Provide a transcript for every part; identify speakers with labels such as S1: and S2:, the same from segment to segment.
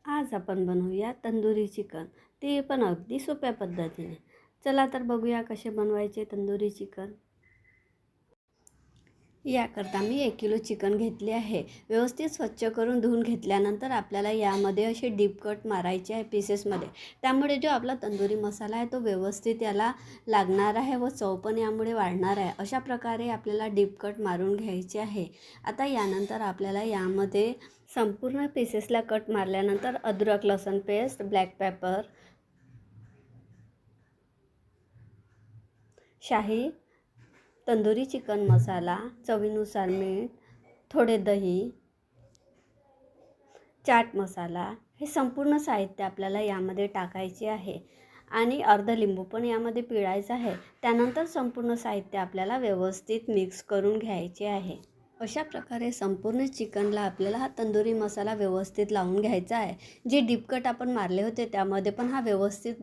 S1: आज आपण बनवूया तंदुरी चिकन, ते पण अगदी सोप्या पद्धतीने. चला तर बघूया कसे बनवायचे तंदुरी चिकन. याकरता मी 1 किलो चिकन घेतले आहे. व्यवस्थित स्वच्छ करून धुवून घेतल्यानंतर आपल्याला यामध्ये असे डीप कट मारायचे आहे पीसेसमध्ये. त्यामुळे जो आपला तंदुरी मसाला आहे तो व्यवस्थित याला लागणार आहे व चव पण यामुळे वाढणार आहे. अशा प्रकारे आपल्याला डीप कट मारून घ्यायचे आहे. आता यानंतर आपल्याला यामध्ये संपूर्ण पीसेसला कट मारल्यानंतर अद्रक लसूण पेस्ट, ब्लॅक पेपर, शाही तंदुरी चिकन मसाला, चवीनुसार मीठ, थोडे दही, चाट मसाला, हे संपूर्ण साहित्य आपल्याला यामध्ये टाकायचे आहे आणि अर्ध लिंबू पण यामध्ये पिळायचं आहे. त्यानंतर संपूर्ण साहित्य आपल्याला व्यवस्थित मिक्स करून घ्यायचे आहे. अशा प्रकारे संपूर्ण चिकनला आपल्याला हा तंदुरी मसाला व्यवस्थित लावून घ्यायचा आहे. जे डीप कट आपण मारले होते त्यामध्ये पण हा व्यवस्थित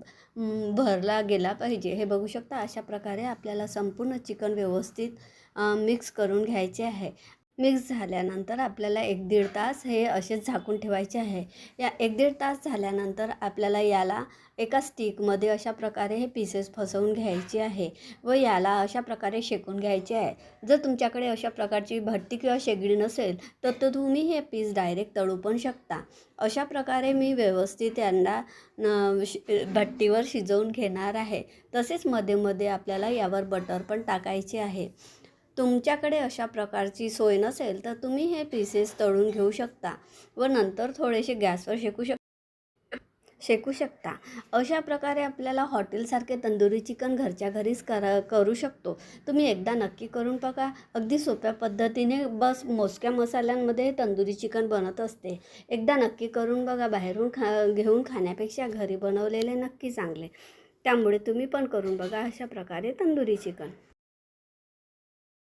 S1: भरला गेला पाहिजे. हे बघू शकता. अशा प्रकारे आपल्याला संपूर्ण चिकन व्यवस्थित मिक्स करून घ्यायचे आहे. मिक्स झाल्यानंतर आपल्याला 1-1.5 तास हे असेच झाकून ठेवायचे आहे. या 1-1.5 तास झाल्यानंतर आपल्याला याला एका स्टिकमध्ये अशा प्रकारे हे पीसेस फसवून घ्यायचे आहे व याला अशा प्रकारे शेकून घ्यायचे आहे. जर तुमच्याकडे अशा प्रकारची भट्टी किंवा शेगडी नसेल तर तुम्ही हे पीस डायरेक्ट तळू पण शकता. अशा प्रकारे मी व्यवस्थित यांना भट्टीवर शिजवून घेणार आहे. तसेच मध्ये मध्ये आपल्याला यावर बटर पण टाकायचे आहे. तुमच्याकडे अशा प्रकारची सोय नसेल तर तुम्ही हे पीसेस तळून घेऊ शकता व नंतर थोडेसे गॅसवर शेकू शकता. अशा प्रकारे आपल्याला हॉटेलसारखे तंदुरी चिकन घरच्या घरीच करू शकतो. तुम्ही एकदा नक्की करून बघा. अगदी सोप्या पद्धतीने बस मोजक्या मसाल्यांमध्ये तंदुरी चिकन बनत असते. एकदा नक्की करून बघा. बाहेरून घेऊन खाण्यापेक्षा घरी बनवलेले नक्की चांगले. त्यामुळे तुम्ही पण करून बघा अशा प्रकारे तंदुरी चिकन.